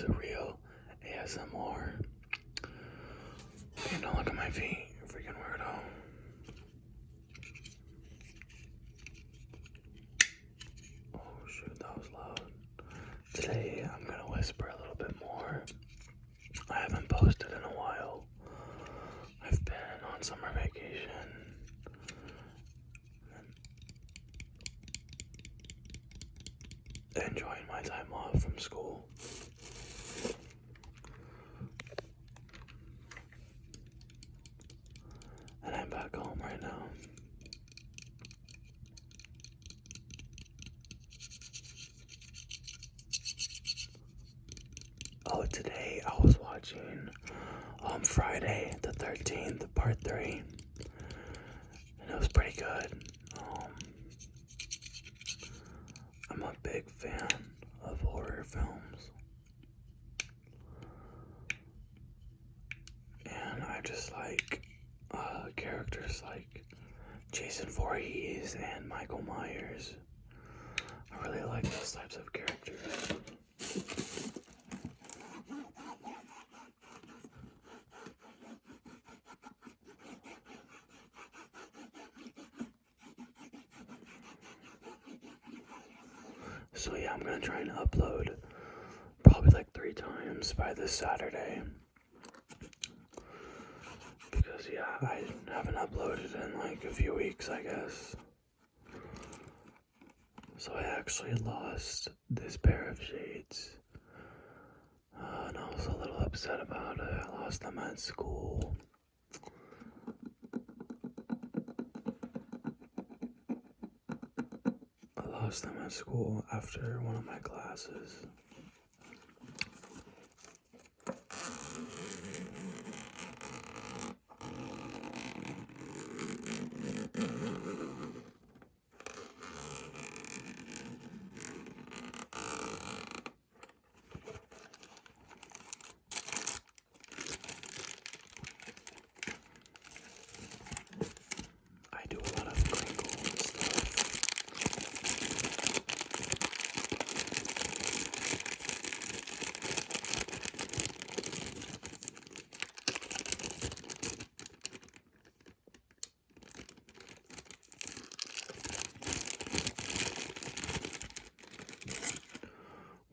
to real ASMR. Okay, don't look at my feet, you freaking weirdo. Oh shoot, that was loud. Today I'm gonna whisper a little bit more. I haven't posted in a while. I've been on summer vacation. Enjoying my time off from school. And I'm back home right now. Oh, today I was watching Friday the 13th, part 3. And it was pretty good. I'm a big fan of horror films. And I just like characters like Jason Voorhees and Michael Myers. I really like those types of characters. So yeah, I'm gonna try and upload probably like 3 times by this Saturday. Because yeah, I haven't uploaded in like a few weeks, I guess. So I actually lost this pair of shades. And I was a little upset about it. I lost them at school. I lost them at school after one of my classes. I do a lot of crinkle and stuff.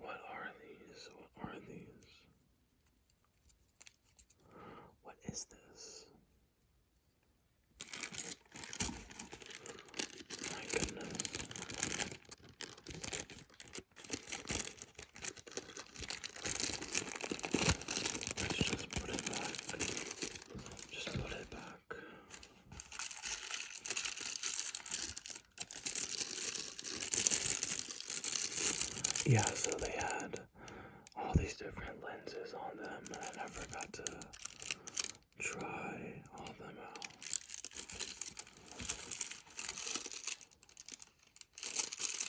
What are these? What are these? What is this? My goodness. Let's just put it back. Just put it back. Yeah, so they had all these different lenses on them, and I never got to try all of them out.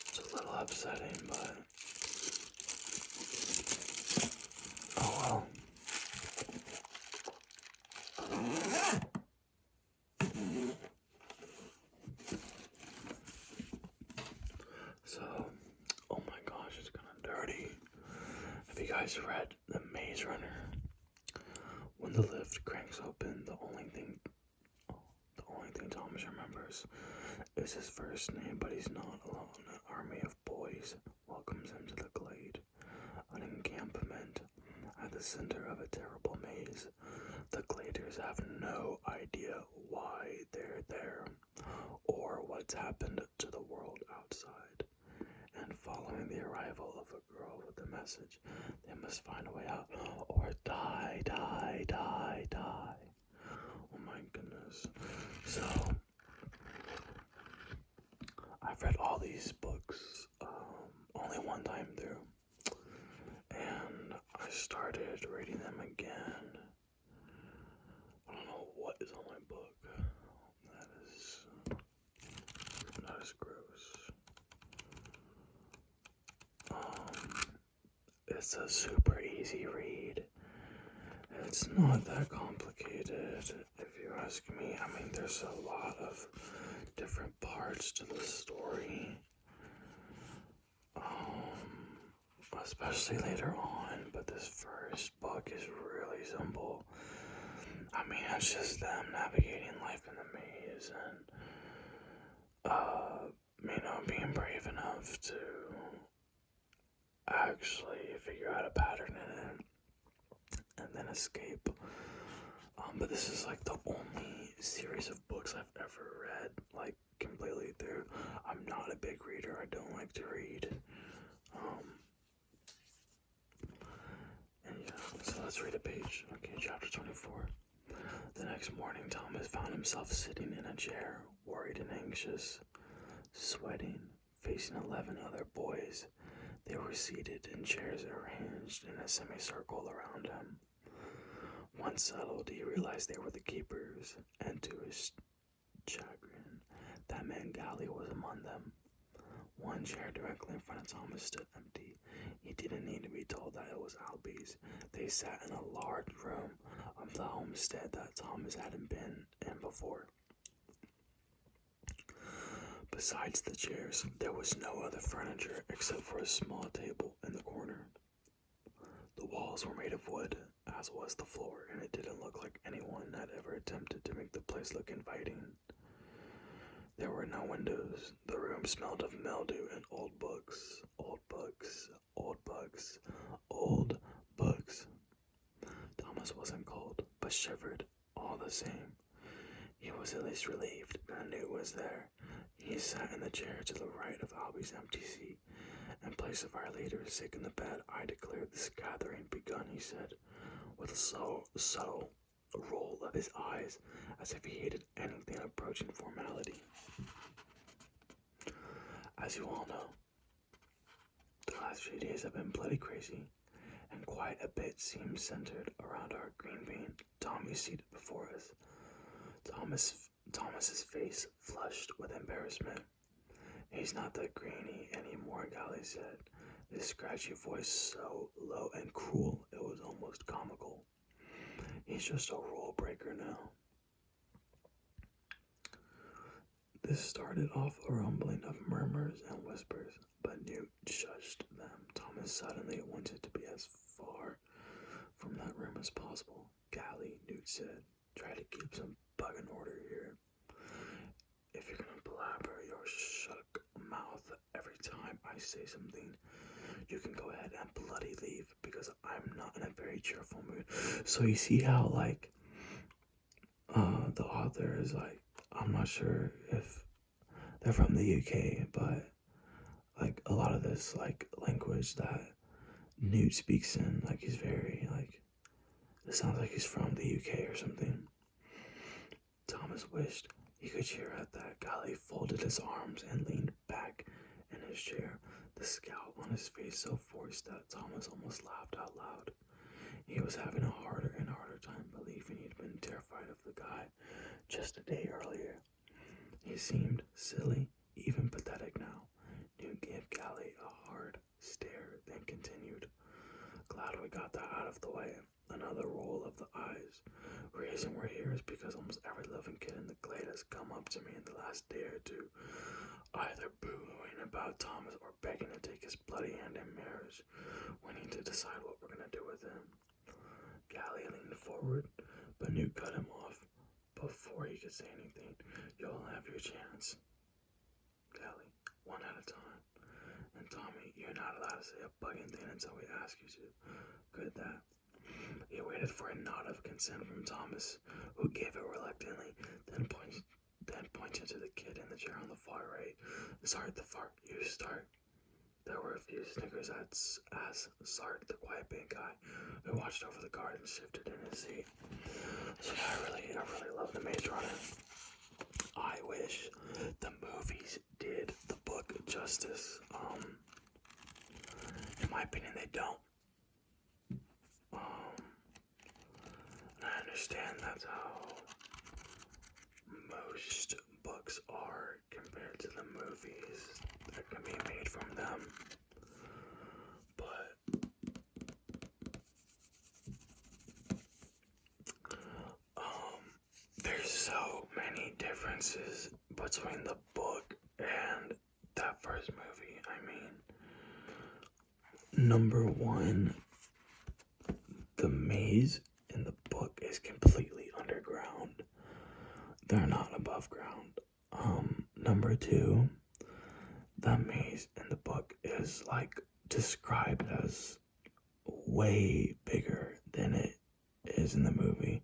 It's a little upsetting, but oh well. So, oh my gosh, it's kind of dirty. Have you guys read The Maze Runner? When the lift cranks open, the only thing Thomas remembers is his first name, but he's not alone. An army of boys welcomes him to the glade, an encampment at the center of a terrible maze. The gladers have no idea why they're there or what's happened to the world outside. And following the arrival of a girl with a message, they must find a way out or die, die, die, die. Oh my goodness. So, I've read all these books only one time through. And I started reading them again. I don't know what is on my book. That is gross. It's a super easy read. It's not that complicated, if you ask me. I mean, there's a lot of different parts to the story, especially later on, but this first book is really simple. I mean, it's just them navigating life in the maze and, being brave enough to actually figure out a pattern in it and then escape. But this is like the only series of books I've ever read, like completely through. I'm not a big reader. I don't like to read. And yeah, so let's read a page. Okay, chapter 24. The next morning, Thomas found himself sitting in a chair, worried and anxious, sweating, facing 11 other boys. They were seated in chairs arranged in a semicircle around him. Once settled, he realized they were the keepers, and to his chagrin, that man Galley was among them. One chair directly in front of Thomas stood empty. He didn't need to be told that it was Albie's. They sat in a large room of the homestead that Thomas hadn't been in before. Besides the chairs, there was no other furniture except for a small table in the corner. The walls were made of wood, as was the floor, and it didn't look like anyone had ever attempted to make the place look inviting. There were no windows. The room smelled of mildew and old books, old books, old books, old books. Thomas wasn't cold, but shivered all the same. He was at least relieved that Newt was there. He sat in the chair to the right of Albie's empty seat. In place of our leader sick in the bed, I declared this gathering begun, he said, with a subtle roll of his eyes, as if he hated anything approaching formality. As you all know, the last few days have been bloody crazy, and quite a bit seems centered around our green bean, Tommy, seated before us. Thomas's face flushed with embarrassment. He's not that greeny anymore, Galley said, his scratchy voice so low and cruel it was almost comical. He's just a rule breaker now. This started off a rumbling of murmurs and whispers, but Newt shushed them. Thomas suddenly wanted to be as far from that room as possible. Galley, Newt said, try to keep some bug in order here. If you're gonna blabber your shook mouth every time I say something, you can go ahead and bloody leave, because I'm not in a very cheerful mood. So you see how, like, the author is like, I'm not sure if they're from the UK, but like a lot of this like language that Newt speaks in, like, he's very like, it sounds like he's from the UK or something. Thomas wished he could cheer at that. Galley folded his arms and leaned back in his chair, the scowl on his face so forced that Thomas almost laughed out loud. He was having a harder and harder time believing he'd been terrified of the guy just a day earlier. He seemed silly, even pathetic now. Newt gave Galley a hard stare, then continued, glad we got that out of the way. Another roll of the eyes. Reason we're here is because almost every living kid in the glade has come up to me in the last day or two, either boo-hooing about Thomas or begging to take his bloody hand in marriage. We need to decide what we're gonna do with him. Galley leaned forward, but Newt cut him off before he could say anything. You'll have your chance, Galley, one at a time. And Tommy, you're not allowed to say a bugging thing until we ask you to. Good that. He waited for a nod of consent from Thomas, who gave it reluctantly, then pointed to the kid in the chair on the far right. Sark, you start. There were a few snickers as Sark, the quiet big guy, who watched over the garden, shifted in his seat. So I really love The Maze Runner. I wish the movies did the book justice. In my opinion, they don't. I understand that's how most books are compared to the movies that can be made from them. But there's so many differences between the book and that first movie. I mean, number one, the maze in the book is completely underground. They're not above ground. Number two, the maze in the book is like described as way bigger than it is in the movie.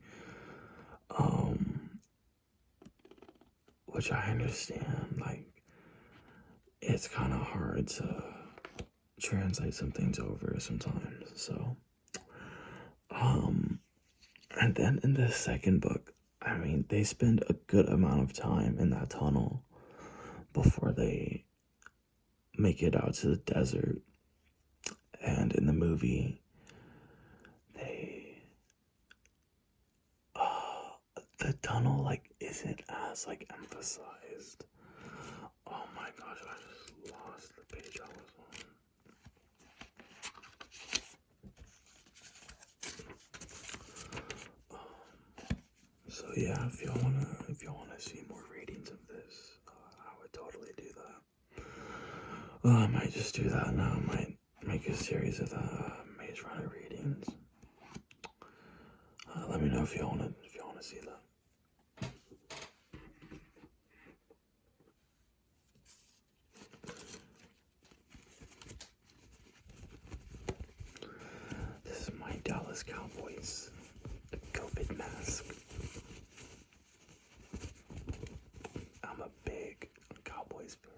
Which I understand, like, it's kind of hard to translate some things over sometimes, so, and then in the second book, I mean, they spend a good amount of time in that tunnel before they make it out to the desert, and in the movie, the tunnel, like, isn't as, like, emphasized. Oh my gosh, I just lost the page I was on. So yeah, if y'all wanna see more readings of this, I would totally do that. I might just do that now. I might make a series of the Maze Runner readings. Let me know if y'all wanna see that. This is my Dallas Cowboys COVID mask. I'm a big Cowboys fan.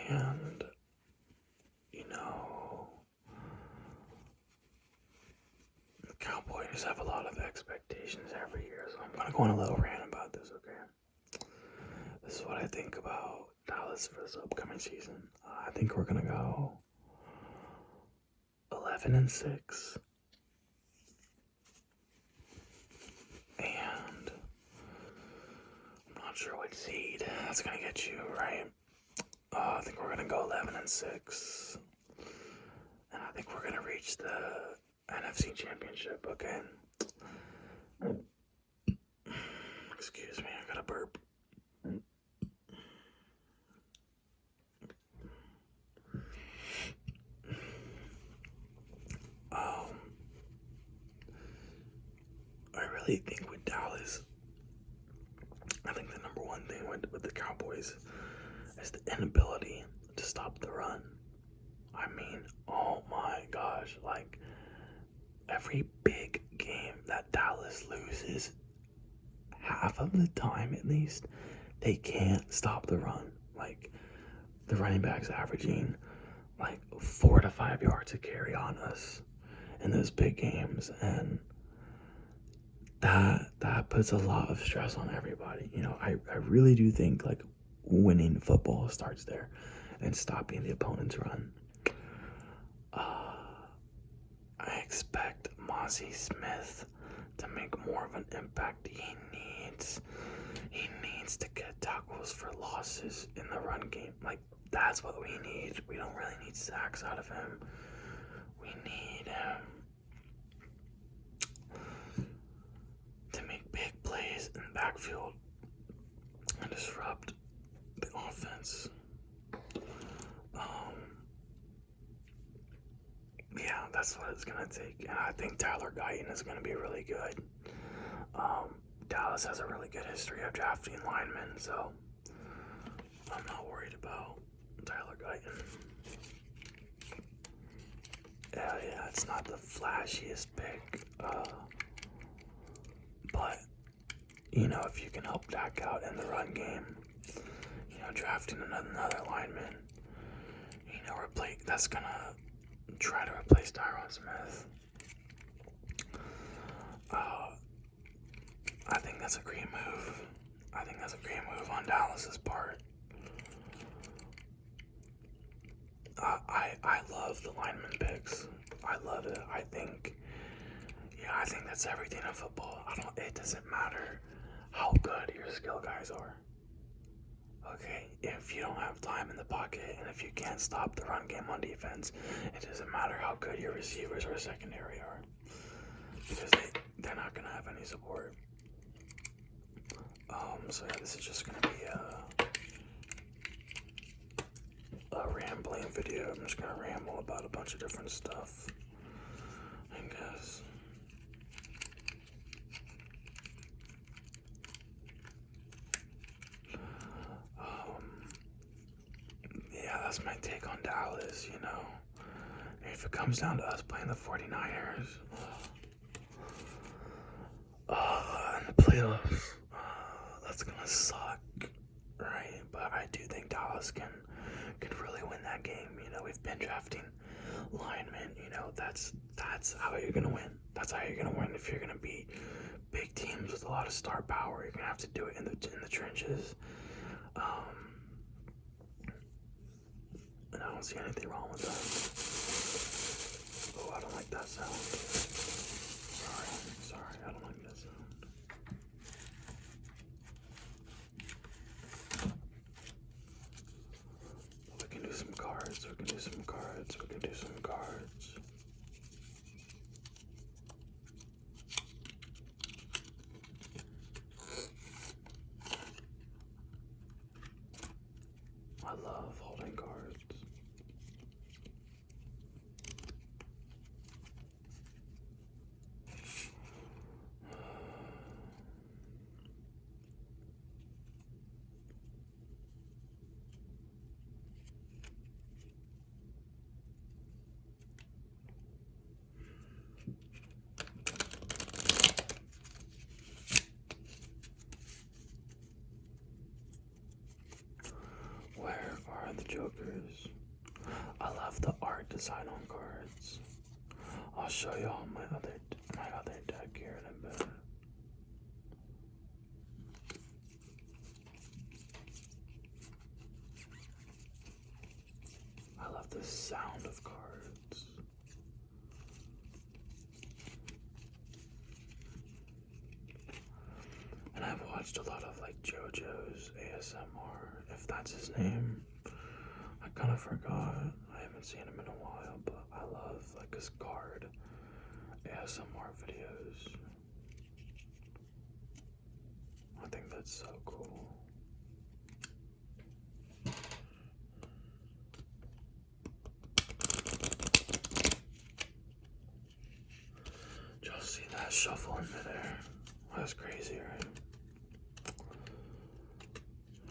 And you know, the Cowboys have a lot of expectations every year, so I'm gonna go on a little rant about this, okay? This is what I think about Dallas for this upcoming season. I think we're gonna go 11-6, and I'm not sure what seed that's gonna get you, right? I think we're gonna go 11-6, and I think we're gonna reach the NFC Championship. Okay. Excuse me, I got a burp. I really think with Dallas, I think the number one thing with the Cowboys is the inability to stop the run. I mean, oh my gosh, like every big game that Dallas loses, half of the time at least, they can't stop the run. Like the running backs averaging like 4 to 5 yards to carry on us in those big games, and that puts a lot of stress on everybody. You know, I really do think like winning football starts there and stopping the opponent's run. I expect Mozzie Smith to make more of an impact. He needs to get tackles for losses in the run game. Like, that's what we need. We don't really need sacks out of him. We need him to make big plays in the backfield and disrupt the offense. Yeah, that's what it's gonna take, and I think Tyler Guyton is gonna be really good. Dallas has a really good history of drafting linemen, so I'm not worried about Tyler Guyton. Yeah, it's not the flashiest pick, but you know, if you can help Dak out in the run game, you know, drafting another lineman, you know, that's gonna try to replace Tyron Smith. I think that's a great move. I think that's a great move on Dallas's part. I love the lineman picks. I love it. I think that's everything in football. It doesn't matter how good your skill guys are. Okay, if you don't have time in the pocket and if you can't stop the run game on defense, it doesn't matter how good your receivers or secondary are, because they're not gonna have any support. So yeah, this is just gonna be rambling video. I'm just gonna ramble about a bunch of different stuff, I guess. Yeah, that's my take on Dallas, you know. If it comes down to us playing the 49ers, in the playoffs, that's gonna suck, right? But I do think Dallas can really win that game. You know, we've been drafting linemen. You know, that's how you're gonna win. That's how you're gonna win. If you're gonna beat big teams with a lot of star power, you're gonna have to do it in the trenches. And I don't see anything wrong with that. Oh, I don't like that sound. Sorry, I don't like that sound. We can do some cards. We can do some cards. We can do some cards. I love holding cards. Where are the jokers? I love the art design on cards. I'll show y'all my other deck here in a bit. I love the sound of cards. And I've watched a lot of like JoJo's ASMR, if that's his name. I kind of forgot. I haven't seen him in a while, but I love like his card ASMR videos. I think that's so cool. Did y'all see that shuffle in midair? That's crazy, right?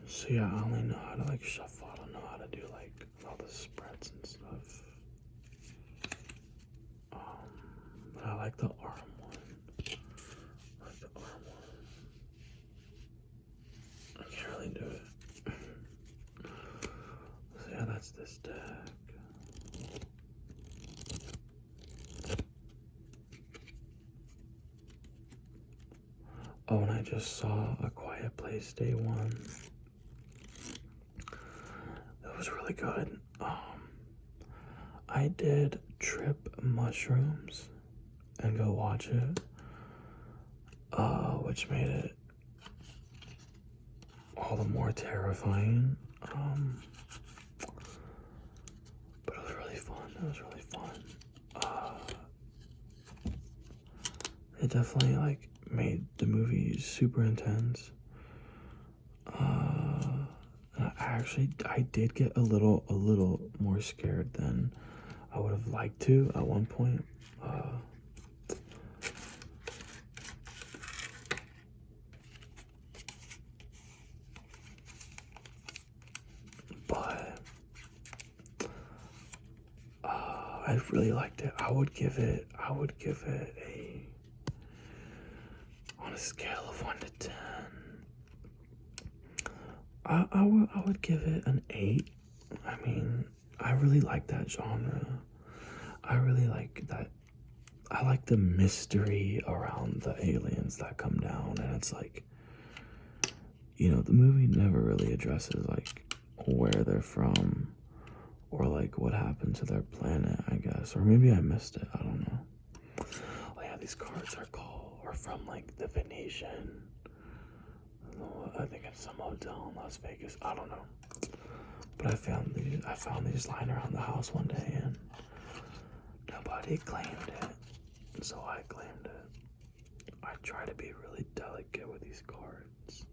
So yeah, I only know how to like shuffle. I don't know how to do like all the spreads and stuff. But I like the arm one. I like the arm one. I can't really do it. So yeah, that's this deck. Oh, and I just saw A Quiet Place Day 1. It was really good. I did trip mushrooms and go watch it, which made it all the more terrifying. But it was really fun. It was really fun. It definitely like made the movie super intense. I did get a little more scared than I would have liked to at one point. But I really liked it. I would give it a, on a scale of 1 to 10. I would give it an 8. I mean, I really like that genre. I really like that. I like the mystery around the aliens that come down, and it's like, you know, the movie never really addresses like where they're from or like what happened to their planet, I guess. Or maybe I missed it. I don't know. Oh yeah, these cards are from like the Venetian. I think it's some hotel in Las Vegas. I don't know. But I found these lying around the house one day and nobody claimed it. So I claimed it. I try to be really delicate with these cards.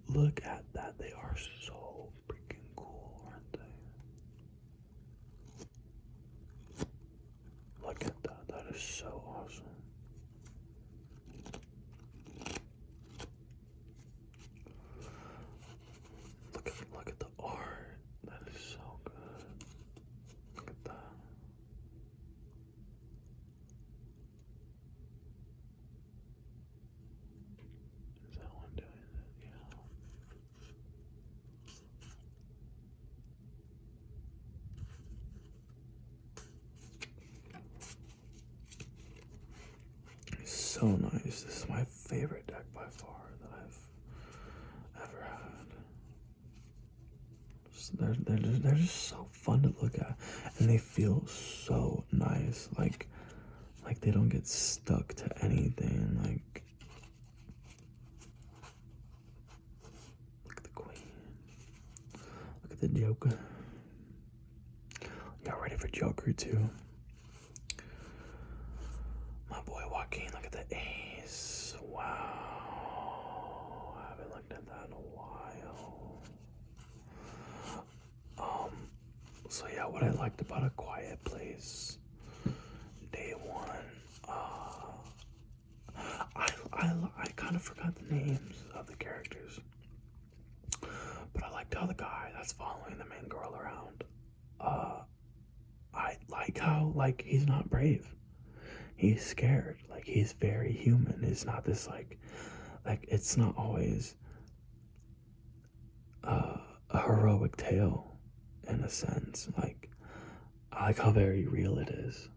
Look at that. They are so freaking cool, aren't they? so awesome. Look at the art. That is so good. Look at that. Is that one doing it? Yeah. So nice. This is my favorite deck by far that I've ever had. They're just so fun to look at, and they feel so nice. Like they don't get stuck to anything. Like, look at the Queen. Look at the Joker. Y'all ready for Joker too? My boy Joaquin, look at the Ace. Wow. I haven't looked at that in a while. So yeah, what I liked about A Quiet Place, day one, I kind of forgot the names of the characters, but I liked how the guy that's following the main girl around, I like how, like, he's not brave. He's scared. Like, he's very human. It's not this, like, it's not always a heroic tale, in a sense. Like, I like how very real it is.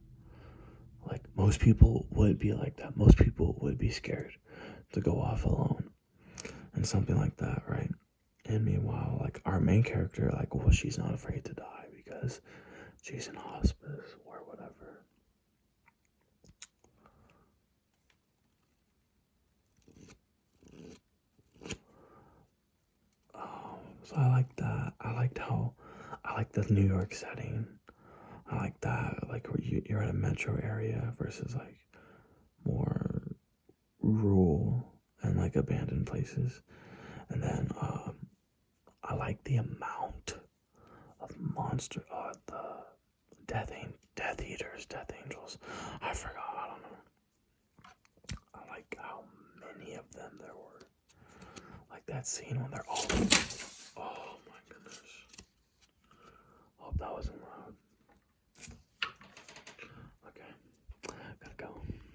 Like, most people would be like that. Most people would be scared to go off alone and something like that, right? And meanwhile, like, our main character, like, well, she's not afraid to die because she's in hospice or whatever. So I like that. I liked the New York setting. I like that, like, where you're in a metro area versus, like, more rural and, like, abandoned places. And then I like the amount of monster, the Death Eaters, Death Angels. I forgot. I don't know. I like how many of them there were. Like that scene when they're all. Oh my goodness. Hope that wasn't